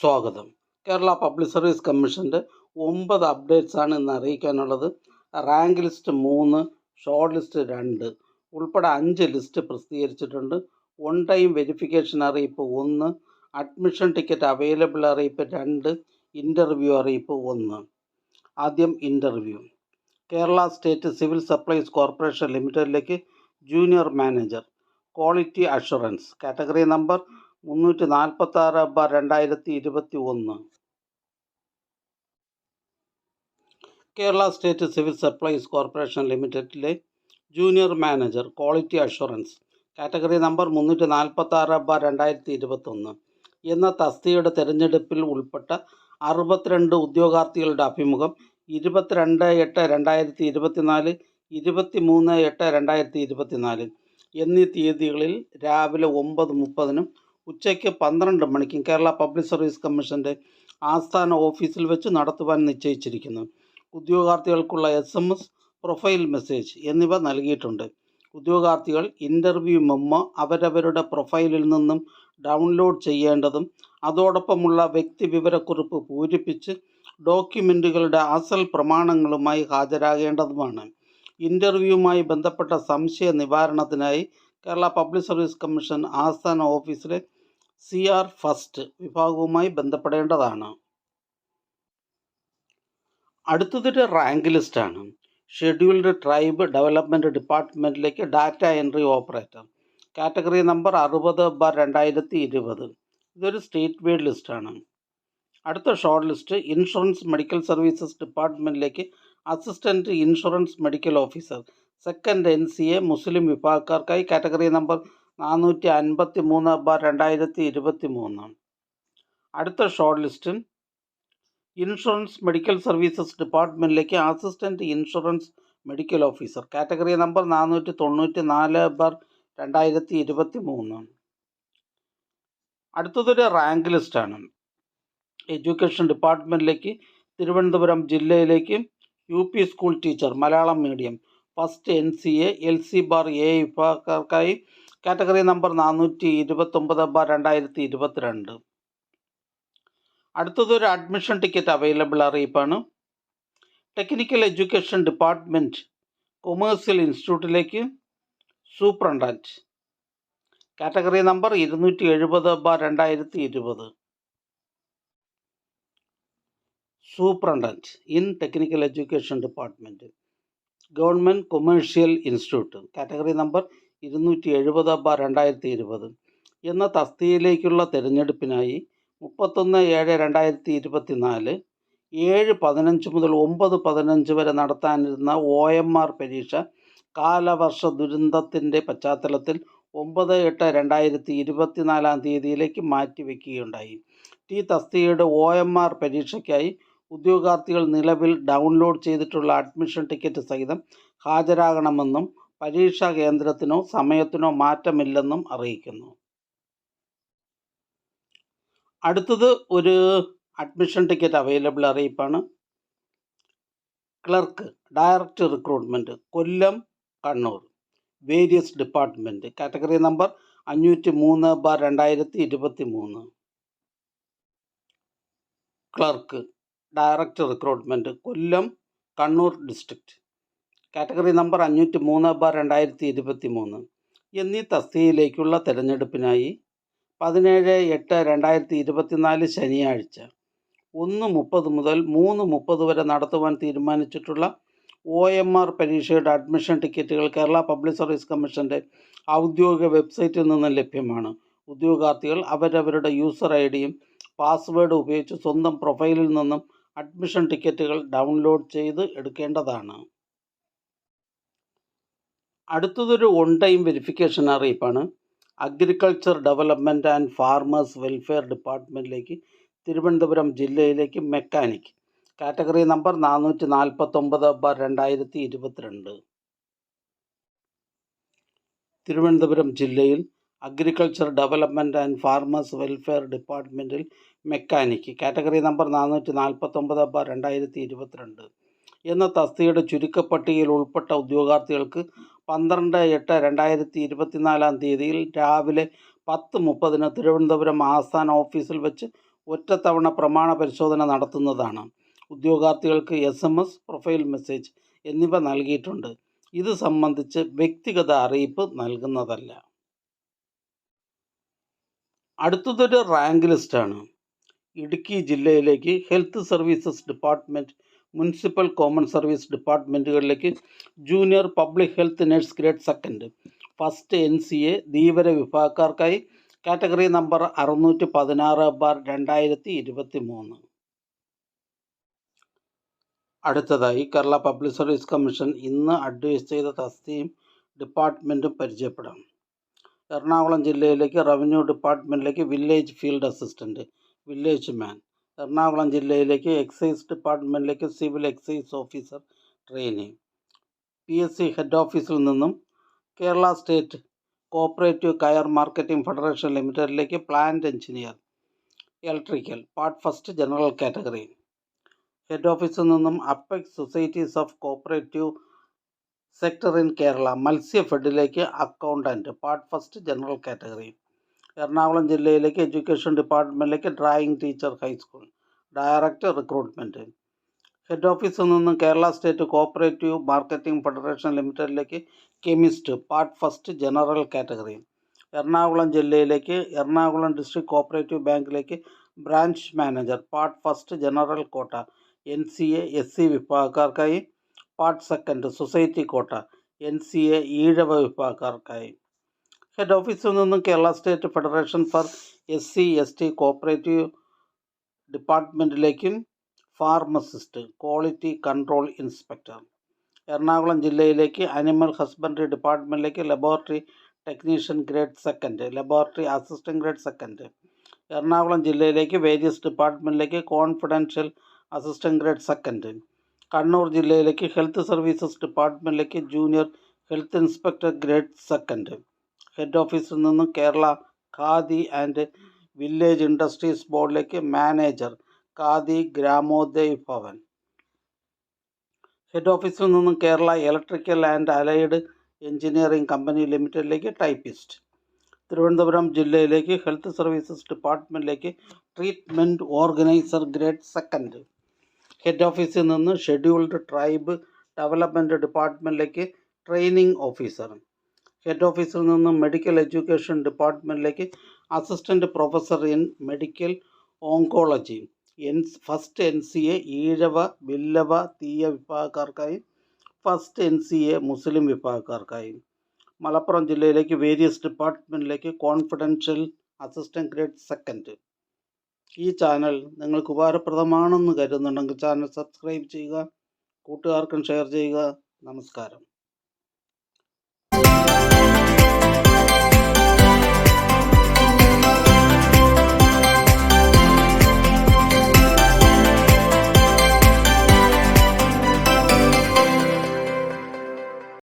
സ്വാഗതം. Kerala public service കമ്മീഷൻ്റെ 9 അപ്ഡേറ്റ്സാണ് ഇന്ന് അറിയിക്കാനുള്ളത്. റാങ്ക് ലിസ്റ്റ് 3, ഷോർട്ട് ലിസ്റ്റ് 2 ഉൾപ്പെടെ 5 ലിസ്റ്റ് പ്രസിദ്ധീകരിച്ചിട്ടുണ്ട്. ഓൺ ടൈം വെരിഫിക്കേഷൻ അറിയിപ്പ് 1, അഡ്മിഷൻ ടിക്കറ്റ് അവൈലബിൾ അറിയിപ്പ് 2, ഇൻ്റർവ്യൂ അറിയിപ്പ് 1. ആദ്യം interview. Kerala state civil supplies corporation ലിമിറ്റഡിലേക്ക് junior manager, quality assurance, category number 346/2021. Kerala state civil supplies corporation ലിമിറ്റഡിലെ junior manager, quality assurance, category number 346/2021 എന്ന തസ്തികയുടെ തിരഞ്ഞെടുപ്പിൽ ഉൾപ്പെട്ട 62 ഉദ്യോഗാർത്ഥികളുടെ അഭിമുഖം 22/8/2024, 23/8/2024 എന്നീ തീയതികളിൽ രാവിലെ 9:30-നും ഉച്ചയ്ക്ക് 12 മണിക്കും കേരള പബ്ലിക് സർവീസ് കമ്മീഷൻ്റെ ആസ്ഥാന ഓഫീസിൽ വെച്ച് നടത്തുവാൻ നിശ്ചയിച്ചിരിക്കുന്നു. ഉദ്യോഗാർത്ഥികൾക്കുള്ള SMS, പ്രൊഫൈൽ മെസ്സേജ് എന്നിവ നൽകിയിട്ടുണ്ട്. ഉദ്യോഗാർത്ഥികൾ ഇൻ്റർവ്യൂ മെമ്മോ അവരവരുടെ പ്രൊഫൈലിൽ നിന്നും ഡൗൺലോഡ് ചെയ്യേണ്ടതും അതോടൊപ്പമുള്ള വ്യക്തിവിവരക്കുറിപ്പ് പൂരിപ്പിച്ച് ഡോക്യുമെൻറ്റുകളുടെ അസൽ പ്രമാണങ്ങളുമായി ഹാജരാകേണ്ടതുമാണ്. ഇൻ്റർവ്യൂവുമായി ബന്ധപ്പെട്ട സംശയ നിവാരണത്തിനായി കേരള പബ്ലിക് സർവീസ് കമ്മീഷൻ ആസ്ഥാന ഓഫീസിലെ CR ഫസ്റ്റ് വിഭാഗവുമായി ബന്ധപ്പെടേണ്ടതാണ്. അടുത്തതൊരു റാങ്ക് ലിസ്റ്റാണ്. ഷെഡ്യൂൾഡ് ട്രൈബ് ഡെവലപ്മെൻറ്റ് ഡിപ്പാർട്ട്മെൻറ്റിലേക്ക് data entry operator, category number 60/2020. ഇതൊരു സ്റ്റേറ്റ് വൈഡ് ലിസ്റ്റാണ്. അടുത്ത short list insurance medical services ഡിപ്പാർട്ട്മെൻറ്റിലേക്ക് assistant insurance medical officer, second NCA മുസ്ലിം വിഭാഗക്കാർക്കായി, കാറ്റഗറി നമ്പർ 453/2023. അടുത്ത short list insurance medical services ഡിപ്പാർട്ട്മെൻറ്റിലേക്ക് assistant insurance medical officer, category number 494/2023. അടുത്തതൊരു rank ലിസ്റ്റാണ്. എഡ്യൂക്കേഷൻ ഡിപ്പാർട്ട്മെൻറ്റിലേക്ക് തിരുവനന്തപുരം ജില്ലയിലേക്ക് UP school teacher Malayalam medium, first NCA LC/A വിഭാഗക്കാർക്കായി, കാറ്റഗറി നമ്പർ 429/2022. അടുത്തതൊരു അഡ്മിഷൻ ടിക്കറ്റ് അവൈലബിൾ അറിയിപ്പാണ്. ടെക്നിക്കൽ എഡ്യൂക്കേഷൻ ഡിപ്പാർട്ട്മെൻറ്റ് കൊമേഴ്സ്യൽ ഇൻസ്റ്റിറ്റ്യൂട്ടിലേക്ക് superintendent, category number 270/2020. Superintendent in technical education department government commercial institute, category number 270/2020 എന്ന തസ്തികയിലേക്കുള്ള തിരഞ്ഞെടുപ്പിനായി 31/7/2024 7:15 മുതൽ 9:15 വരെ നടത്താനിരുന്ന OMR പരീക്ഷ കാലവർഷ ദുരന്തത്തിൻ്റെ പശ്ചാത്തലത്തിൽ 9/8/2024 തീയതിയിലേക്ക് മാറ്റിവെക്കുകയുണ്ടായി. ഈ തസ്തികയുടെ OMR പരീക്ഷയ്ക്കായി ഉദ്യോഗാർത്ഥികൾ നിലവിൽ ഡൗൺലോഡ് ചെയ്തിട്ടുള്ള അഡ്മിഷൻ ടിക്കറ്റ് സഹിതം ഹാജരാകണമെന്നും പരീക്ഷാ കേന്ദ്രത്തിനോ സമയത്തിനോ മാറ്റമില്ലെന്നും അറിയിക്കുന്നു. അടുത്തത് ഒരു അഡ്മിഷൻ ടിക്കറ്റ് അവൈലബിൾ അറിയിപ്പാണ്. Clerk direct recruitment Kollam, Kannur, various department, category number 503/2023. Clerk direct recruitment Kollam, Kannur district, category number 503/2023 എന്നീ തസ്തികയിലേക്കുള്ള തിരഞ്ഞെടുപ്പിനായി 17/8/2024 ശനിയാഴ്ച 1:30 മുതൽ 3:30 വരെ നടത്തുവാൻ തീരുമാനിച്ചിട്ടുള്ള OMR പരീക്ഷയുടെ അഡ്മിഷൻ ടിക്കറ്റുകൾ കേരള പബ്ലിക് സർവീസ് കമ്മീഷൻ്റെ ഔദ്യോഗിക വെബ്സൈറ്റിൽ നിന്ന് ലഭ്യമാണ്. ഉദ്യോഗാർത്ഥികൾ അവരവരുടെ യൂസർ IDയും പാസ്വേഡും ഉപയോഗിച്ച് സ്വന്തം പ്രൊഫൈലിൽ നിന്നും അഡ്മിഷൻ ടിക്കറ്റുകൾ ഡൗൺലോഡ് ചെയ്ത് എടുക്കേണ്ടതാണ്. അടുത്തതൊരു ഓൺ ടൈം വെരിഫിക്കേഷൻ അറിയിപ്പാണ്. Agriculture development and farmers welfare ഡിപ്പാർട്ട്മെൻറ്റിലേക്ക് തിരുവനന്തപുരം ജില്ലയിലേക്ക് മെക്കാനിക്, കാറ്റഗറി നമ്പർ 449/2022. തിരുവനന്തപുരം ജില്ലയിൽ agriculture development and farmers welfare ഡിപ്പാർട്ട്മെൻറ്റിൽ മെക്കാനിക്, കാറ്റഗറി നമ്പർ 449/2022 എന്ന തസ്തികയുടെ ചുരുക്കപ്പട്ടികയിൽ ഉൾപ്പെട്ട ഉദ്യോഗാർത്ഥികൾക്ക് 12/8/2024 തീയതിയിൽ രാവിലെ 10:30 തിരുവനന്തപുരം ആസ്ഥാന ഓഫീസിൽ വെച്ച് ഒറ്റത്തവണ പ്രമാണ പരിശോധന നടത്തുന്നതാണ്. ഉദ്യോഗാർത്ഥികൾക്ക് SMS, പ്രൊഫൈൽ മെസ്സേജ് എന്നിവ നൽകിയിട്ടുണ്ട്. ഇത് സംബന്ധിച്ച് വ്യക്തിഗത അറിയിപ്പ് നൽകുന്നതല്ല. അടുത്തതൊരു റാങ്ക് ലിസ്റ്റാണ്. ഇടുക്കി ജില്ലയിലേക്ക് health services department, municipal common service ഡിപ്പാർട്ട്മെൻറ്റുകളിലേക്ക് junior public health nurse grade 2 first NCA Dheevara വിഭാഗക്കാർക്കായി കാറ്റഗറി നമ്പർ 616/2023. അടുത്തതായി കേരള പബ്ലിക് സർവീസ് കമ്മീഷൻ ഇന്ന് അഡ്വൈസ് ചെയ്ത തസ്തികയും ഡിപ്പാർട്ട്മെൻറ്റും പരിചയപ്പെടാം. എറണാകുളം ജില്ലയിലേക്ക് റവന്യൂ ഡിപ്പാർട്ട്മെൻറ്റിലേക്ക് village field assistant, village man. Ernakulam ജില്ലയിലേക്ക് എക്സൈസ് ഡിപ്പാർട്ട്മെൻറ്റിലേക്ക് civil excise officer trainee. PSC head ഓഫീസിൽ നിന്നും Kerala state cooperative coir marketing federation ലിമിറ്റഡിലേക്ക് plant engineer electrical part first general category. Head ഓഫീസിൽ നിന്നും apex societies of cooperative sector in Kerala മത്സ്യഫെഡിലേക്ക് accountant part first general category. Ernakulam ജില്ലയിലേക്ക് education ഡിപ്പാർട്ട്മെൻറ്റിലേക്ക് drawing teacher high school direct recruitment. Head ഓഫീസിൽ നിന്നും Kerala state cooperative marketing federation ലിമിറ്റഡിലേക്ക് chemist part first general category. Ernakulam ജില്ലയിലേക്ക് Ernakulam district cooperative ബാങ്കിലേക്ക് branch manager part first general quota NCA SC വിഭാഗക്കാർക്കായി. Part second society quota NCA Ezhava വിഭാഗക്കാർക്കായി. Head ഓഫീസിൽ നിന്നും Kerala state federation for SC ST cooperative ഡിപ്പാർട്ട്മെൻറ്റിലേക്കും pharmacist quality control inspector. Ernakulam ജില്ലയിലേക്ക് animal husbandry ഡിപ്പാർട്ട്മെൻറ്റിലേക്ക് laboratory technician grade 2 laboratory assistant grade 2. Ernakulam ജില്ലയിലേക്ക് various ഡിപ്പാർട്ട്മെൻറ്റിലേക്ക് confidential assistant grade 2. Kannur ജില്ലയിലേക്ക് ഹെൽത്ത് സർവീസസ് ഡിപ്പാർട്ട്മെൻറ്റിലേക്ക് junior health inspector grade 2. Head ഓഫീസിൽ നിന്നും Kerala Khadi and village industries ബോർഡിലേക്ക് മാനേജർ ഖാദി ഗ്രാമോദയ് ഭവൻ. ഹെഡ് ഓഫീസിൽ നിന്നും Kerala electrical and allied engineering company ലിമിറ്റഡിലേക്ക് ടൈപ്പിസ്റ്റ്. തിരുവനന്തപുരം ജില്ലയിലേക്ക് ഹെൽത്ത് സർവീസസ് ഡിപ്പാർട്ട്മെൻറ്റിലേക്ക് ട്രീറ്റ്മെൻറ്റ് ഓർഗനൈസർ ഗ്രേഡ് 2. ഹെഡ് ഓഫീസിൽ നിന്ന് ഷെഡ്യൂൾഡ് ട്രൈബ് ഡെവലപ്മെൻറ്റ് ഡിപ്പാർട്ട്മെൻറ്റിലേക്ക് ട്രെയിനിങ് ഓഫീസർ. ഹെഡ് ഓഫീസിൽ നിന്നും മെഡിക്കൽ എഡ്യൂക്കേഷൻ ഡിപ്പാർട്ട്മെൻറ്റിലേക്ക് assistant professor in medical oncology first NCA Ezhava Villava Thiyya വിഭാഗക്കാർക്കായി. ഫസ്റ്റ് NCA മുസ്ലിം വിഭാഗക്കാർക്കായി. മലപ്പുറം ജില്ലയിലേക്ക് വേരിയസ് ഡിപ്പാർട്ട്മെൻറ്റിലേക്ക് കോൺഫിഡൻഷ്യൽ അസിസ്റ്റൻറ്റ് ഗ്രേഡ് 2. ഈ ചാനൽ നിങ്ങൾക്ക് ഉപകാരപ്രദമാണെന്ന് കരുതുന്നുണ്ടെങ്കിൽ ചാനൽ സബ്സ്ക്രൈബ് ചെയ്യുക, കൂട്ടുകാർക്കും ഷെയർ ചെയ്യുക. നമസ്കാരം.